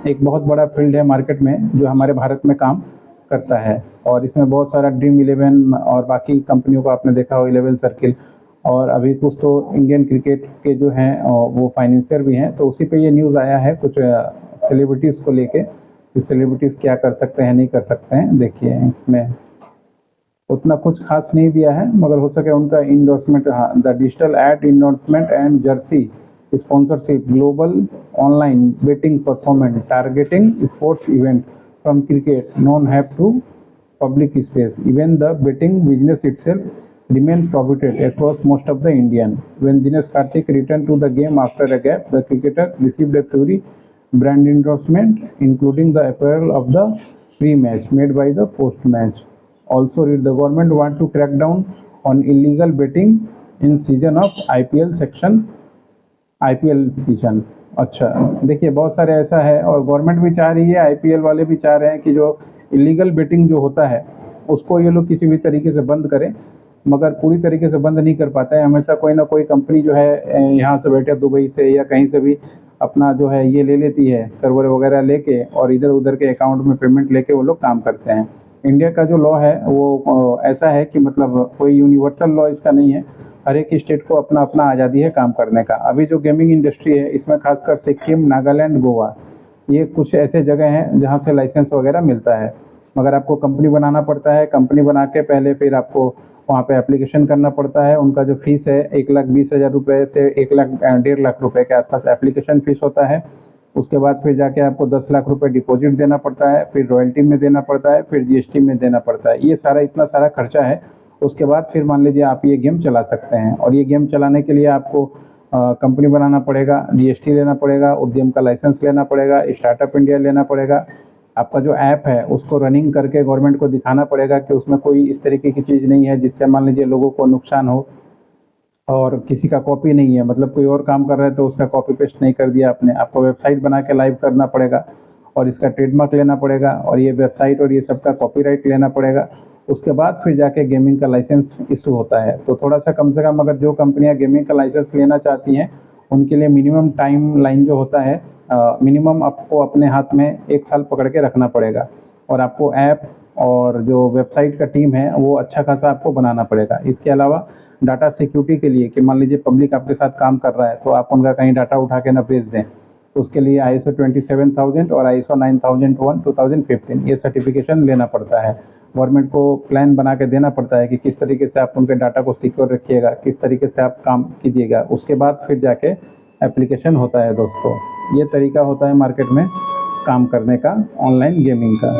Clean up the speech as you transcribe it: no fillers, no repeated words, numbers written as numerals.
एक बहुत बड़ा फील्ड है मार्केट में जो हमारे भारत में काम करता है, और इसमें बहुत सारा ड्रीम इलेवन और बाकी कंपनियों को आपने देखा हो, 11 सर्किल, और अभी कुछ तो इंडियन क्रिकेट के जो हैं वो फाइनेंसर भी हैं। तो उसी पे ये न्यूज़ आया है कुछ सेलिब्रिटीज़ को लेके कि सेलिब्रिटीज़ क्या कर सकते हैं, नहीं कर सकते हैं। देखिए इसमें उतना कुछ खास नहीं दिया है, मगर हो सके उनका इंडोर्समेंट, हाँ, the digital ad endorsement and jersey sponsorship global online betting performance targeting sports event from cricket non have to public space. Even the betting business itself remains profited across most of the Indian. When Dinesh Karthik returned to the game after a gap, the cricketer received a Fury brand endorsement, including the apparel of the pre-match made by the post-match. Also, the government want to crack down on illegal betting in season of IPL season. अच्छा, देखिए बहुत सारे ऐसा है, और government भी चाह रही है, आईपीएल वाले भी चाह रहे हैं कि जो इलीगल बेटिंग जो होता है उसको ये लोग किसी भी तरीके से बंद करें, मगर पूरी तरीके से बंद नहीं कर पाते हैं। हमेशा कोई ना कोई कंपनी जो है यहाँ से बैठे दुबई से या कहीं से भी अपना जो है ये ले लेती है, सर्वर वगैरह लेके, और इधर उधर के अकाउंट में पेमेंट लेके वो लोग काम करते हैं। इंडिया का जो लॉ है वो ऐसा है कि मतलब कोई यूनिवर्सल लॉ इसका नहीं है, हर एक स्टेट को अपना अपना आज़ादी है काम करने का। अभी जो गेमिंग इंडस्ट्री है इसमें खासकर सिक्किम, नागालैंड, गोवा, ये कुछ ऐसे जगह हैं जहाँ से लाइसेंस वगैरह मिलता है, मगर आपको कंपनी बनाना पड़ता है। कंपनी बना के पहले फिर आपको वहाँ पे एप्लीकेशन करना पड़ता है। उनका जो फीस है 1,20,000 रुपये से 1,00,000 1.5 लाख रुपए के आसपास एप्लीकेशन फीस होता है। उसके बाद फिर जाके आपको 10 लाख रुपए डिपॉजिट देना पड़ता है, फिर रॉयल्टी में देना पड़ता है, फिर जीएसटी में देना पड़ता है। ये सारा इतना सारा खर्चा है। उसके बाद फिर मान लीजिए आप ये गेम चला सकते हैं, और ये गेम चलाने के लिए आपको कंपनी बनाना पड़ेगा, जीएसटी लेना पड़ेगा, उद्यम का लाइसेंस लेना पड़ेगा, स्टार्टअप इंडिया लेना पड़ेगा। आपका जो ऐप है उसको रनिंग करके गवर्नमेंट को दिखाना पड़ेगा कि उसमें कोई इस तरीके की चीज़ नहीं है जिससे मान लीजिए लोगों को नुकसान हो, और किसी का कॉपी नहीं है, मतलब कोई और काम कर रहा है तो उसका कॉपी पेस्ट नहीं कर दिया आपने। आपको वेबसाइट बना के लाइव करना पड़ेगा, और इसका ट्रेडमार्क लेना पड़ेगा, और ये वेबसाइट और ये सबका कॉपीराइट लेना पड़ेगा। उसके बाद फिर जाके गेमिंग का लाइसेंस इशू होता है। तो थोड़ा सा कम से कम अगर जो कंपनियां गेमिंग का लाइसेंस लेना चाहती हैं उनके लिए मिनिमम टाइम लाइन जो होता है, मिनिमम आपको अपने हाथ में 1 साल पकड़ के रखना पड़ेगा, और आपको ऐप और जो वेबसाइट का टीम है वो अच्छा खासा आपको बनाना पड़ेगा। इसके अलावा डाटा सिक्योरिटी के लिए कि मान लीजिए पब्लिक आपके साथ काम कर रहा है तो आप उनका कहीं डाटा उठा के ना भेज दें, तो उसके लिए ISO 27000 और ISO 9001 2015 ये सर्टिफिकेशन लेना पड़ता है। गवर्नमेंट को प्लान बना के देना पड़ता है कि किस तरीके से आप उनके डाटा को सिक्योर रखिएगा, किस तरीके से आप काम कीजिएगा। उसके बाद फिर जाके एप्लीकेशन होता है दोस्तों। ये तरीका होता है मार्केट में काम करने का ऑनलाइन गेमिंग का।